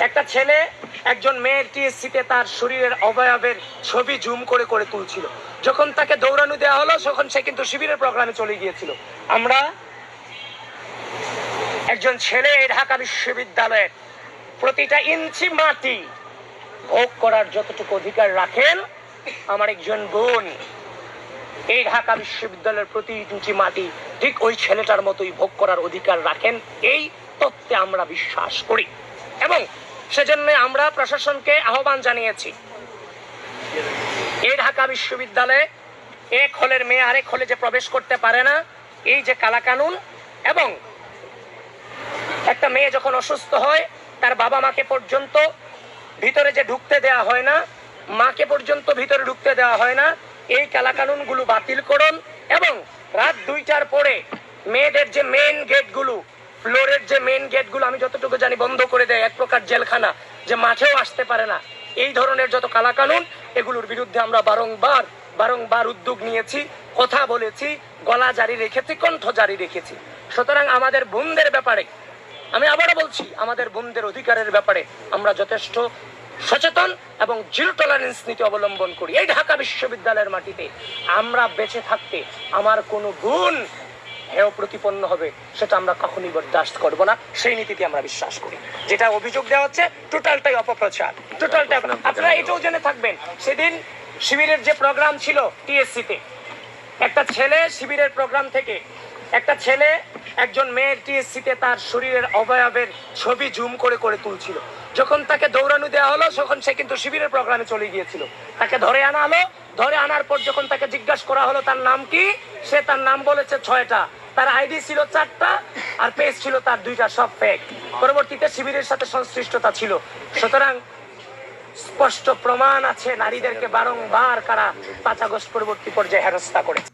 একটা ছেলে একজন মেয়ের টিএসসিতে তার শরীরের অবয়বের ছবি জুম করে করে তুলছিল। যখন তাকে দৌড়ানো দেওয়া হলো তখন সে কিন্তু শিবিরের প্রোগ্রামে চলে গিয়েছিল। আমরা একজন ছেলে ঢাকা বিশ্ববিদ্যালয়ের প্রতিটা ইঞ্চি মাটি ভোগ করার যতটুকু অধিকার রাখেন, আমার একজন বোন এই ঢাকা বিশ্ববিদ্যালয়ের প্রতি ইঞ্চি মাটি ঠিক ওই ছেলেটার মতোই ভোগ করার অধিকার রাখেন, এই তত্ত্বে আমরা বিশ্বাস করি। এবং সেজন্য আমরা প্রশাসনকে আহ্বান জানিয়েছি, এই ঢাকা বিশ্ববিদ্যালয়ে এক হলের মেয়ে আরেক হলে যে প্রবেশ করতে পারে না, এই যে কালাকানুন, এবং একটা মেয়ে যখন অসুস্থ হয় তার বাবা মাকে পর্যন্ত ভিতরে যে ঢুকতে দেওয়া হয় না, মাকে পর্যন্ত ভিতরে ঢুকতে দেওয়া হয় না, এই কালাকানুন গুলো বাতিল করুন। এবং রাত 2টার পরে মেয়েদের যে মেইন গেটগুলো, ফ্লোরের যে মেইন গেটগুলো আমি যতটুকু জানি বন্ধ করে দেয়, এক প্রকার জেলখানা, যে মাঠেও আসতে পারে না, এই ধরনের যত কালাকানুন, এগুলোর বিরুদ্ধে আমরা বারংবার উদ্যোগ নিয়েছি, কথা বলেছি, গলা জারি রেখেছি, কণ্ঠ জারি রেখেছি। সুতরাং আমাদের বোনদের ব্যাপারে আমি আবারও বলছি, আমাদের বোনদের অধিকারের ব্যাপারে আমরা যথেষ্ট সচেতন এবং জিরো টলারেন্স নীতি অবলম্বন করি। এই ঢাকা বিশ্ববিদ্যালয়ের মাটিতে আমরা বেঁচে থাকতে আমার কোনো বোন হেয় প্রতিপন্ন হবে সেটা আমরা কখনোই বরদাস্ত করব না, সেই নীতিতে আমরা বিশ্বাস করি। যেটা অভিযোগ দেওয়া হচ্ছে টোটালটাই অপপ্রচার, টোটালটাই। আপনারা এটাও জেনে থাকবেন, সেদিন শিবিরের যে প্রোগ্রাম ছিল টিএসসিতে, একটা ছেলে শিবিরের প্রোগ্রাম থেকে একটা ছেলে একজন মেয়ের টিএসসিতে তার শরীরের অবয়বের ছবি জুম করে করে তুলছিল। যখন তাকে দৌড়ানো দেওয়া হলো তখন সে কিন্তু শিবিরের প্রোগ্রামে চলে গিয়েছিল। তাকে ধরে আনা হলো, ধরে আনার পর যখন তাকে জিজ্ঞাসা করা হলো তার নাম কি, সে তার নাম বলেছে 6টা, তার আইডি ছিল 4টা, আর পেজ ছিল তার 2টা, সব ফেক। পরবর্তীতে শিবিরের সাথে সংশ্লিষ্টতা ছিল। সুতরাং স্পষ্ট প্রমাণ আছে নারীদেরকে বারংবার কারা 5 আগস্ট পরবর্তী পর্যায়ে হেনস্থা করেছে।